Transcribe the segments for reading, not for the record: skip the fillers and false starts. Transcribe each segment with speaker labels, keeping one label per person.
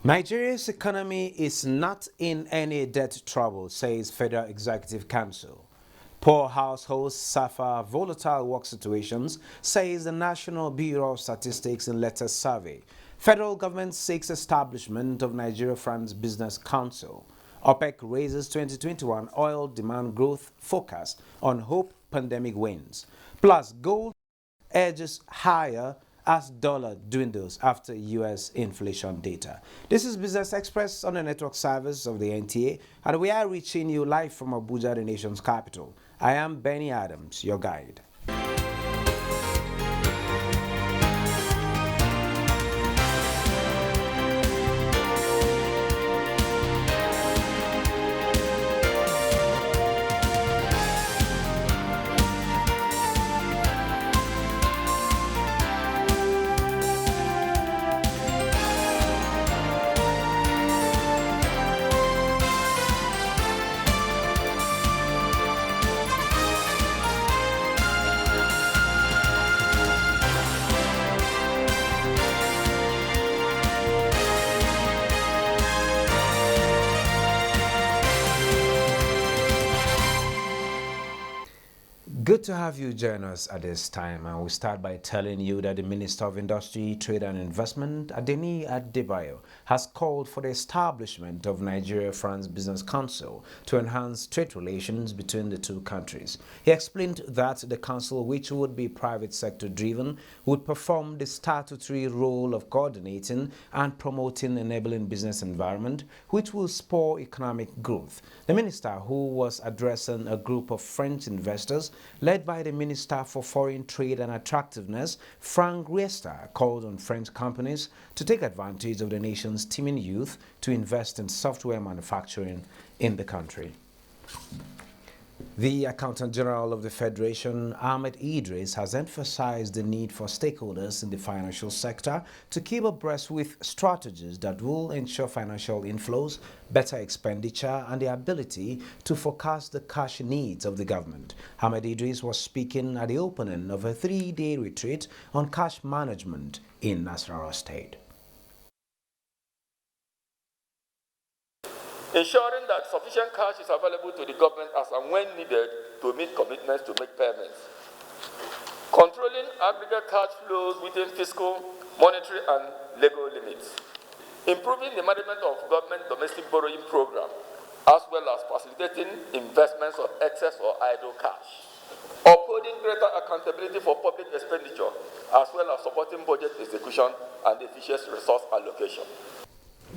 Speaker 1: Nigeria's economy is not in any debt trouble, says Federal Executive Council. Poor households suffer volatile work situations, says the National Bureau of Statistics in latest survey. Federal government seeks establishment of Nigeria-France Business Council. OPEC raises 2021 oil demand growth forecast on hope pandemic wins. Plus, gold edges higher as dollar dwindles after U.S. inflation data. This is Business Express on the network service of the NTA, and we are reaching you live from Abuja, the nation's capital. I am Benny Adams, your guide. Good to have you join us at this time, and we start by telling you that the Minister of Industry, Trade and Investment, Adeni Adebayo, has called for the establishment of Nigeria-France Business Council to enhance trade relations between the two countries. He explained that the council, which would be private sector driven, would perform the statutory role of coordinating and promoting enabling business environment, which will spur economic growth. The minister, who was addressing a group of French investors led by the Minister for Foreign Trade and Attractiveness, Frank Riester, called on French companies to take advantage of the nation's teeming youth to invest in software manufacturing in the country. The Accountant General of the Federation, Ahmed Idris, has emphasized the need for stakeholders in the financial sector to keep abreast with strategies that will ensure financial inflows, better expenditure, and the ability to forecast the cash needs of the government. Ahmed Idris was speaking at the opening of a 3-day retreat on cash management in Nasarawa State.
Speaker 2: Ensuring that sufficient cash is available to the government as and when needed to meet commitments to make payments. Controlling aggregate cash flows within fiscal, monetary, and legal limits. Improving the management of government domestic borrowing program, as well as facilitating investments of excess or idle cash. Upholding greater accountability for public expenditure, as well as supporting budget execution and efficient resource allocation.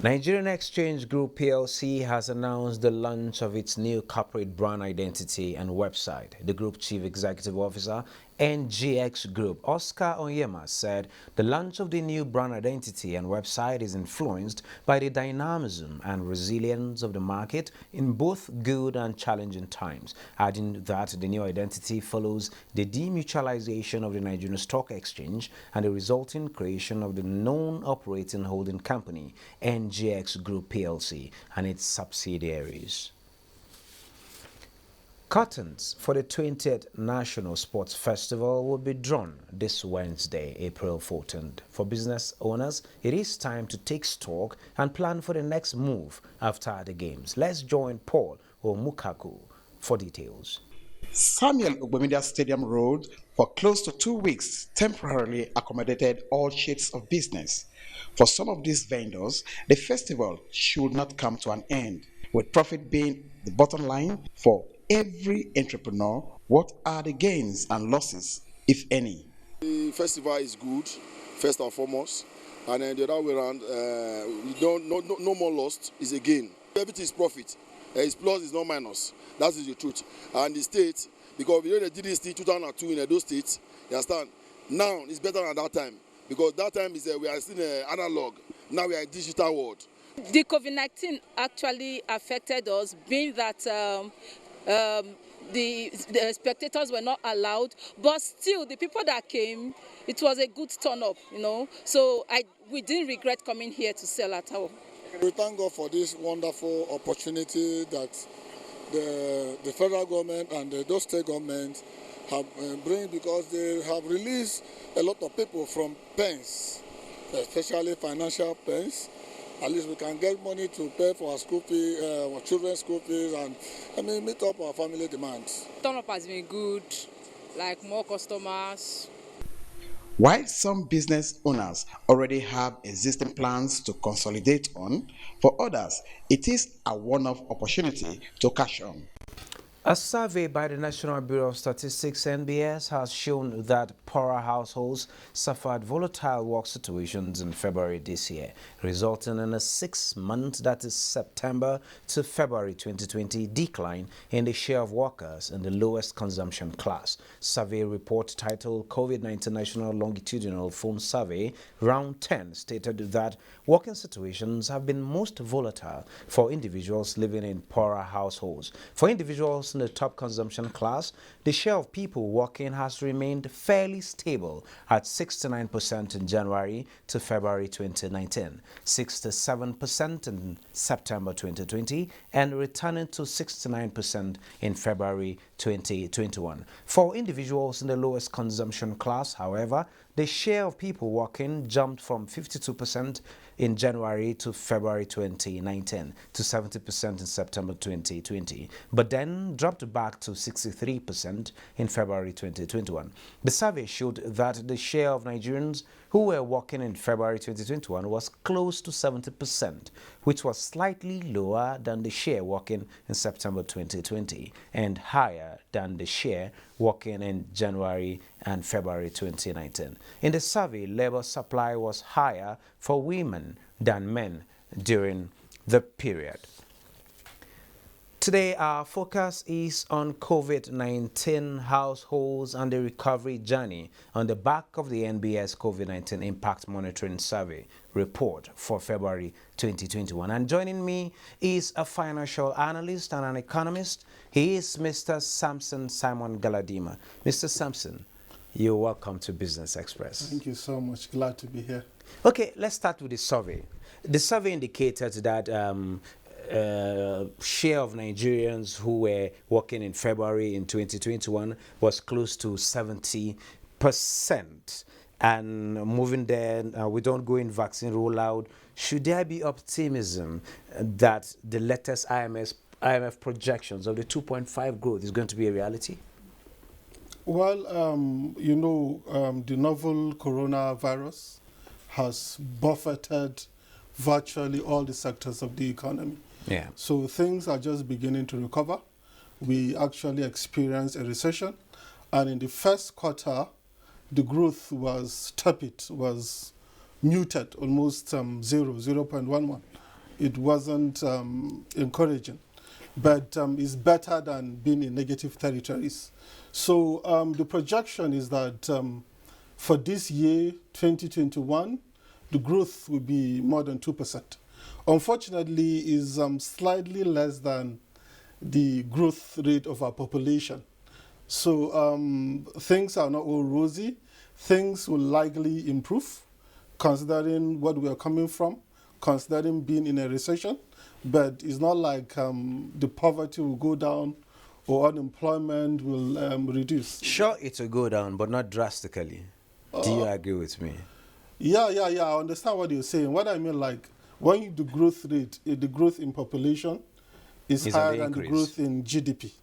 Speaker 1: Nigerian Exchange Group PLC has announced the launch of its new corporate brand identity and website. The Group Chief Executive Officer, NGX Group, Oscar Onyema, said the launch of the new brand identity and website is influenced by the dynamism and resilience of the market in both good and challenging times, adding that the new identity follows the demutualization of the Nigerian Stock Exchange and the resulting creation of the non-operating holding company, NGX Group PLC, and its subsidiaries. Curtains for the 20th National Sports Festival will be drawn this Wednesday, April 14th. For business owners, it is time to take stock and plan for the next move after the games. Let's join Paul Omukaku for details.
Speaker 3: Samuel Ogbomidia Stadium Road for close to 2 weeks temporarily accommodated all shades of business. For some of these vendors, the festival should not come to an end, with profit being the bottom line for every entrepreneur. What are the gains and losses, if any?
Speaker 4: The festival is good, first and foremost, and then the other way around, no more loss is a gain. Everything is profit. It's plus, it's not minus. That is the truth. And the state, because we did this thing 2002 in Edo State, you understand? Now it's better than that time, because that time is we are still analog. Now we are in digital world.
Speaker 5: The COVID-19 actually affected us, being that the spectators were not allowed, but still the people that came, it was a good turn up, So we didn't regret coming here to sell at all.
Speaker 6: We thank God for this wonderful opportunity that the federal government and those state governments have bring, because they have released a lot of people from pens, especially financial pens, At least we can get money to pay for our school fees, our children's school fees, and meet up our family demands.
Speaker 5: Turn up has been good, like more customers.
Speaker 3: While some business owners already have existing plans to consolidate on, for others, it is a one-off opportunity to cash on.
Speaker 1: A survey by the National Bureau of Statistics (NBS) has shown that poorer households suffered volatile work situations in February this year, resulting in a 6-month, that is September to February 2020, decline in the share of workers in the lowest consumption class. Survey report titled COVID-19 National Longitudinal Phone Survey Round 10 stated that working situations have been most volatile for individuals living in poorer households. For individuals in the top consumption class, the share of people working has remained fairly stable at 69% in January to February 2019, 67% in September 2020, and returning to 69% in February 2021. For individuals in the lowest consumption class, however, the share of people working jumped from 52% in January to February 2019 to 70% in September 2020, but then dropped back to 63% in February 2021. The survey showed that the share of Nigerians who were working in February 2021 was close to 70%, which was slightly lower than the share working in September 2020 and higher than the share working in January and February 2019. In the survey, labor supply was higher for women than men during the period. Today, our focus is on COVID-19 households and the recovery journey on the back of the NBS COVID-19 Impact Monitoring Survey report for February 2021. And joining me is a financial analyst and an economist. He is Mr. Samson Simon Galadima. Mr. Samson, you're welcome to Business Express.
Speaker 7: Thank you so much. Glad to be here.
Speaker 1: Okay, let's start with the survey. The survey indicated that share of Nigerians who were working in February in 2021 was close to 70%. And moving there, we don't go in vaccine rollout. Should there be optimism that the latest IMF projections of the 2.5 growth is going to be a reality?
Speaker 7: Well, the novel coronavirus has buffeted virtually all the sectors of the economy.
Speaker 1: Yeah.
Speaker 7: So things are just beginning to recover. We actually experienced a recession, and in the first quarter, the growth was tepid, was muted, almost 0.11. It wasn't encouraging, but it's better than being in negative territories. So the projection is that for this year, 2021, the growth will be more than 2%. Unfortunately, is slightly less than the growth rate of our population. So things are not all rosy. Things will likely improve, considering what we are coming from, considering being in a recession. But it's not like the poverty will go down or unemployment will reduce.
Speaker 1: Sure, it will go down, but not drastically. Do you agree with me?
Speaker 7: Yeah, I understand what you're saying. What I mean, like, when the growth rate, the growth in population is higher than the growth in GDP.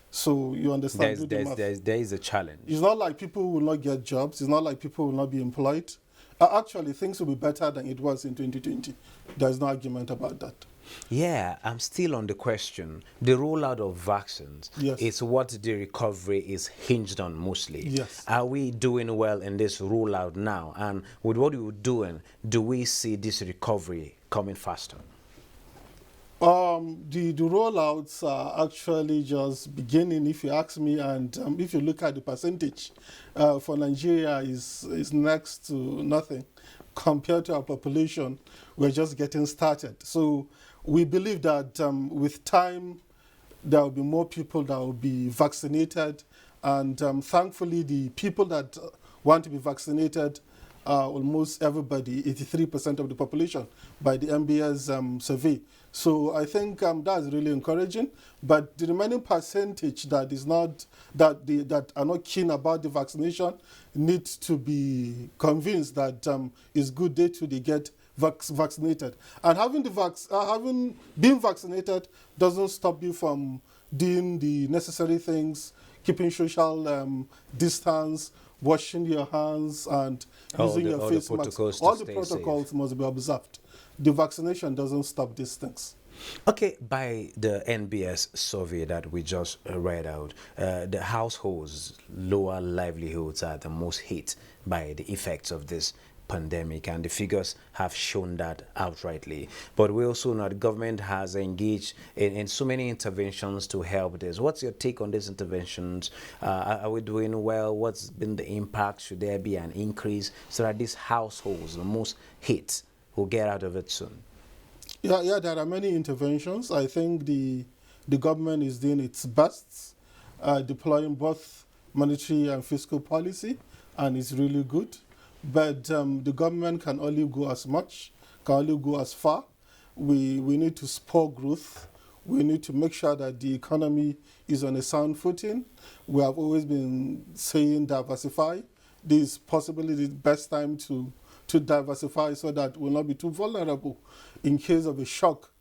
Speaker 7: So you understand.
Speaker 1: There is a challenge.
Speaker 7: It's not like people will not get jobs. It's not like people will not be employed. Actually, things will be better than it was in 2020. There's no argument about that.
Speaker 1: Yeah, I'm still on the question. The rollout of vaccines is what the recovery is hinged on mostly.
Speaker 7: Yes.
Speaker 1: Are we doing well in this rollout now? And with what we're doing, do we see this recovery coming faster?
Speaker 7: The rollouts are actually just beginning, if you ask me, and if you look at the percentage for Nigeria is next to nothing compared to our population. We're just getting started. So we believe that with time, there will be more people that will be vaccinated, and thankfully, the people that want to be vaccinated are almost everybody, 83% of the population, by the MBS survey. So I think that's really encouraging. But the remaining percentage that is not that are not keen about the vaccination need to be convinced that it's good they get vaccinated. And having been vaccinated doesn't stop you from doing the necessary things, keeping social distance, washing your hands, and using your face mask. All the protocols must be observed. The vaccination doesn't stop these things.
Speaker 1: Okay, by the NBS survey that we just read out, the households' lower livelihoods are the most hit by the effects of this pandemic, and the figures have shown that outrightly. But we also know the government has engaged in so many interventions to help this. What's your take on these interventions? Are we doing well? What's been the impact? Should there be an increase so that these households, the most hit, will get out of it soon?
Speaker 7: Yeah, there are many interventions. I think the government is doing its best, deploying both monetary and fiscal policy, and it's really good. But the government can only go as much, can only go as far. We need to spur growth. We need to make sure that the economy is on a sound footing. We have always been saying diversify. This is possibly the best time to diversify so that we'll not be too vulnerable in case of a shock.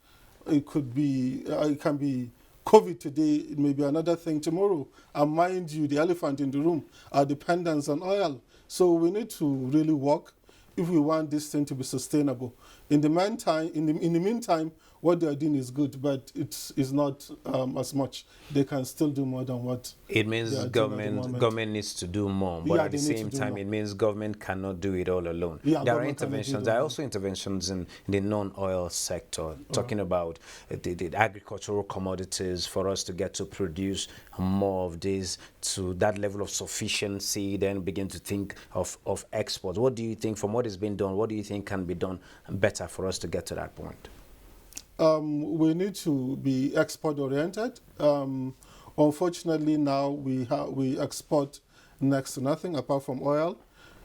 Speaker 7: It could be, it can be COVID today, it may be another thing tomorrow. And mind you, the elephant in the room, our dependence on oil. So we need to really work if we want this thing to be sustainable. In the meantime, what they are doing is good, but it is not as much. They can still do more than what.
Speaker 1: It means government needs to do more, but at the same time, it means government cannot do it all alone.
Speaker 7: Yeah,
Speaker 1: there are interventions. There are also interventions in the non-oil sector, talking about the agricultural commodities for us to get to produce more of this to that level of sufficiency, then begin to think of exports. What do you think, from what is being done, what do you think can be done better for us to get to that point?
Speaker 7: We need to be export oriented. Unfortunately, now we export next to nothing apart from oil.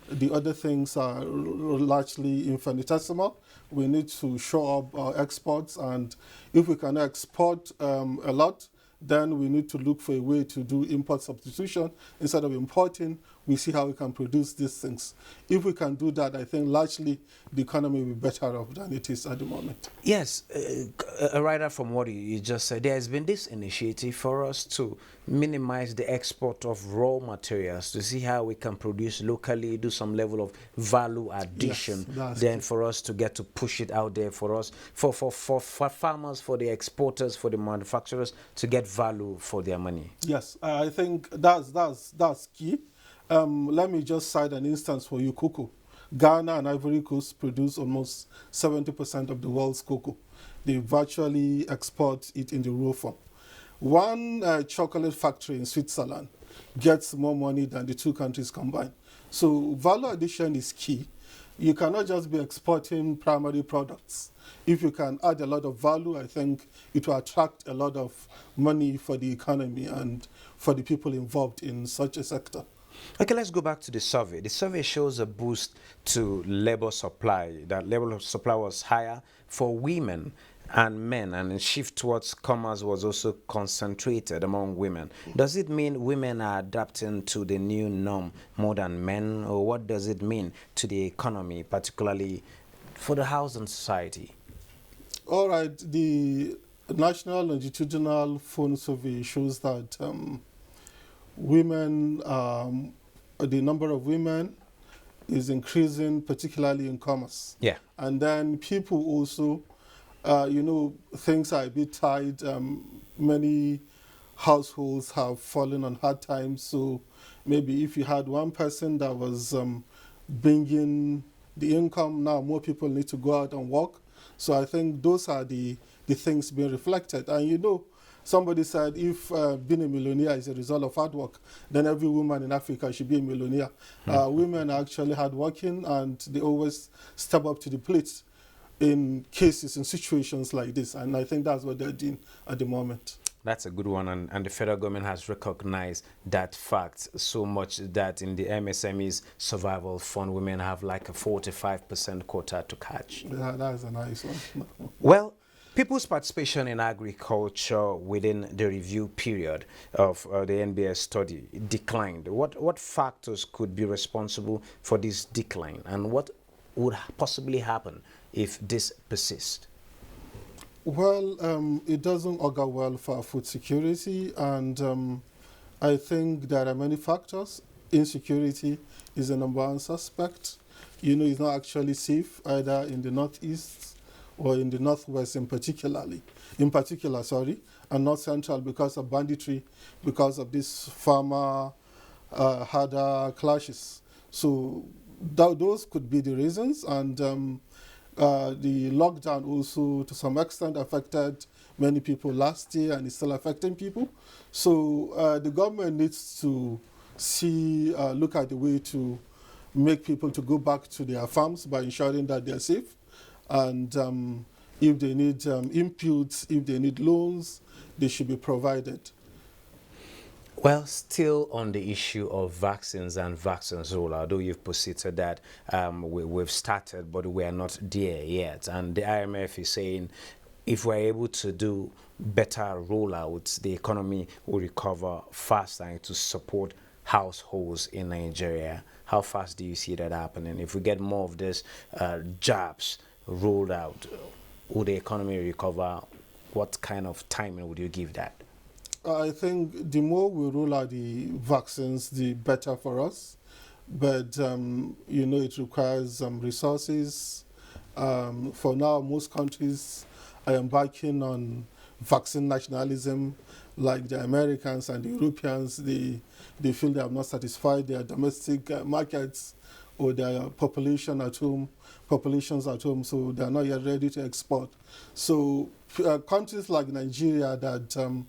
Speaker 7: The other things are largely infinitesimal. We need to show up our exports, and if we can export a lot, then we need to look for a way to do import substitution. Instead of importing, we see how we can produce these things. If we can do that, I think largely the economy will be better off than it is at the moment.
Speaker 1: Yes, right out from what you just said, there has been this initiative for us to minimize the export of raw materials, to see how we can produce locally, do some level of value addition,
Speaker 7: yes,
Speaker 1: then for us to get to push it out there for us, for farmers, for the exporters, for the manufacturers to get value for their money.
Speaker 7: Yes, I think that's key. Let me just cite an instance for you, cocoa. Ghana and Ivory Coast produce almost 70% of the world's cocoa. They virtually export it in the raw form. One chocolate factory in Switzerland gets more money than the two countries combined. So value addition is key. You cannot just be exporting primary products. If you can add a lot of value, I think it will attract a lot of money for the economy and for the people involved in such a sector.
Speaker 1: Okay, let's go back to the survey. The survey shows a boost to labor supply. That level of supply was higher for women and men, and a shift towards commerce was also concentrated among women. Does it mean women are adapting to the new norm more than men, or what does it mean to the economy, particularly for the housing society?
Speaker 7: All right, the National Longitudinal Phone Survey shows that women, the number of women is increasing, particularly in commerce.
Speaker 1: Yeah.
Speaker 7: And then people also, things are a bit tight. Many households have fallen on hard times. So maybe if you had one person that was bringing the income, now more people need to go out and work. So I think those are the things being reflected. And somebody said if being a millionaire is a result of hard work, then every woman in Africa should be a millionaire. Women are actually hardworking, and they always step up to the plate in situations like this. And I think that's what they're doing at the moment.
Speaker 1: That's a good one, and the federal government has recognized that fact so much that in the MSME's survival fund, women have like a 45% quota to catch.
Speaker 7: Yeah, that's a nice one.
Speaker 1: Well, people's participation in agriculture within the review period of the NBS study declined. What factors could be responsible for this decline, and what would possibly happen if this persists?
Speaker 7: Well, it doesn't augur well for food security, and I think there are many factors. Insecurity is the number one suspect. It's not actually safe either in the northeast or in the northwest in particular, and north central because of banditry, because of this farmer harder clashes. So those could be the reasons, and the lockdown also to some extent affected many people last year and is still affecting people. So the government needs to look at the way to make people to go back to their farms by ensuring that they're safe. And if they need inputs, if they need loans, they should be provided.
Speaker 1: Well, still on the issue of vaccines and vaccines rollout, although you've proceeded that we've started, but we're not there yet. And the IMF is saying if we're able to do better rollouts, the economy will recover faster and to support households in Nigeria. How fast do you see that happening? If we get more of these jabs rolled out, will the economy recover? What kind of timing would you give that?
Speaker 7: I think the more we roll out the vaccines, the better for us. But, it requires resources. For now, most countries are embarking on vaccine nationalism, like the Americans and the Europeans. They feel they have not satisfied their domestic markets or their populations at home, so they are not yet ready to export. So countries like Nigeria that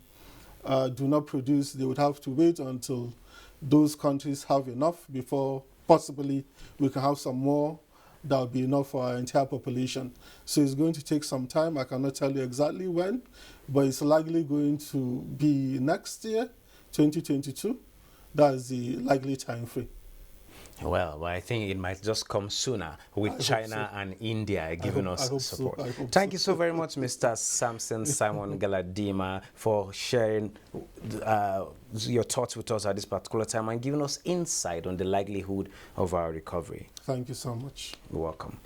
Speaker 7: do not produce, they would have to wait until those countries have enough before possibly we can have some more that will be enough for our entire population. So it's going to take some time. I cannot tell you exactly when, but it's likely going to be next year, 2022. That is the likely time frame.
Speaker 1: Well, I think it might just come sooner with China and India giving us support. Thank you so very much, Mr. Samson Simon Galadima, for sharing your thoughts with us at this particular time and giving us insight on the likelihood of our recovery.
Speaker 7: Thank you so much.
Speaker 1: You're welcome.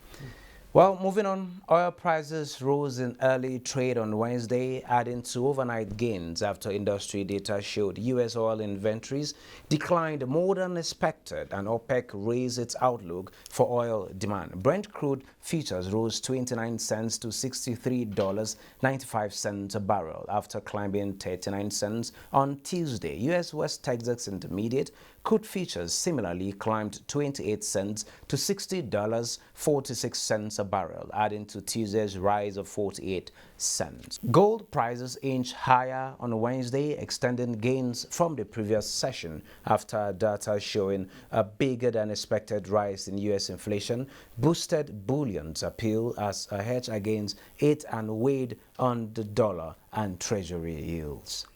Speaker 1: Well, moving on, oil prices rose in early trade on Wednesday, adding to overnight gains after industry data showed U.S. oil inventories declined more than expected and OPEC raised its outlook for oil demand. Brent crude futures rose 29 cents to $63.95 a barrel after climbing 39 cents on Tuesday. U.S. West Texas Intermediate crude futures similarly climbed 28 cents to $60.46 a barrel, adding to Tuesday's rise of 48 cents. Gold prices inched higher on Wednesday, extending gains from the previous session after data showing a bigger than expected rise in U.S. inflation boosted bullion's appeal as a hedge against it and weighed on the dollar and treasury yields.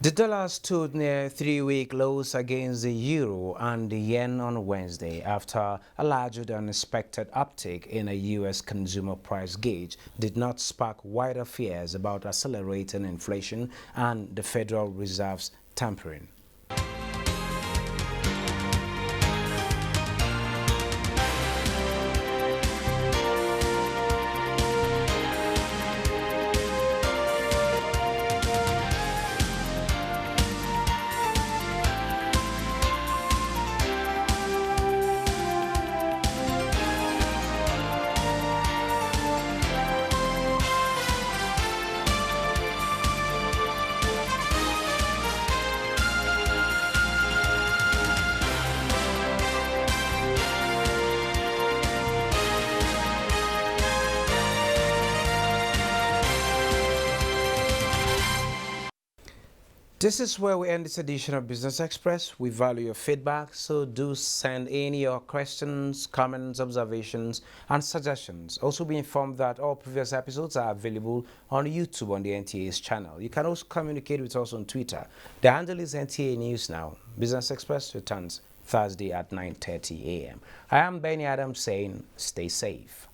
Speaker 1: The dollar stood near three-week lows against the euro and the yen on Wednesday after a larger than expected uptick in a U.S. consumer price gauge did not spark wider fears about accelerating inflation and the Federal Reserve's tapering. This is where we end this edition of Business Express. We value your feedback, so do send in your questions, comments, observations, and suggestions. Also be informed that all previous episodes are available on YouTube on the NTA's channel. You can also communicate with us on Twitter. The handle is NTA News Now. Business Express returns Thursday at 9:30 a.m. I am Benny Adams saying stay safe.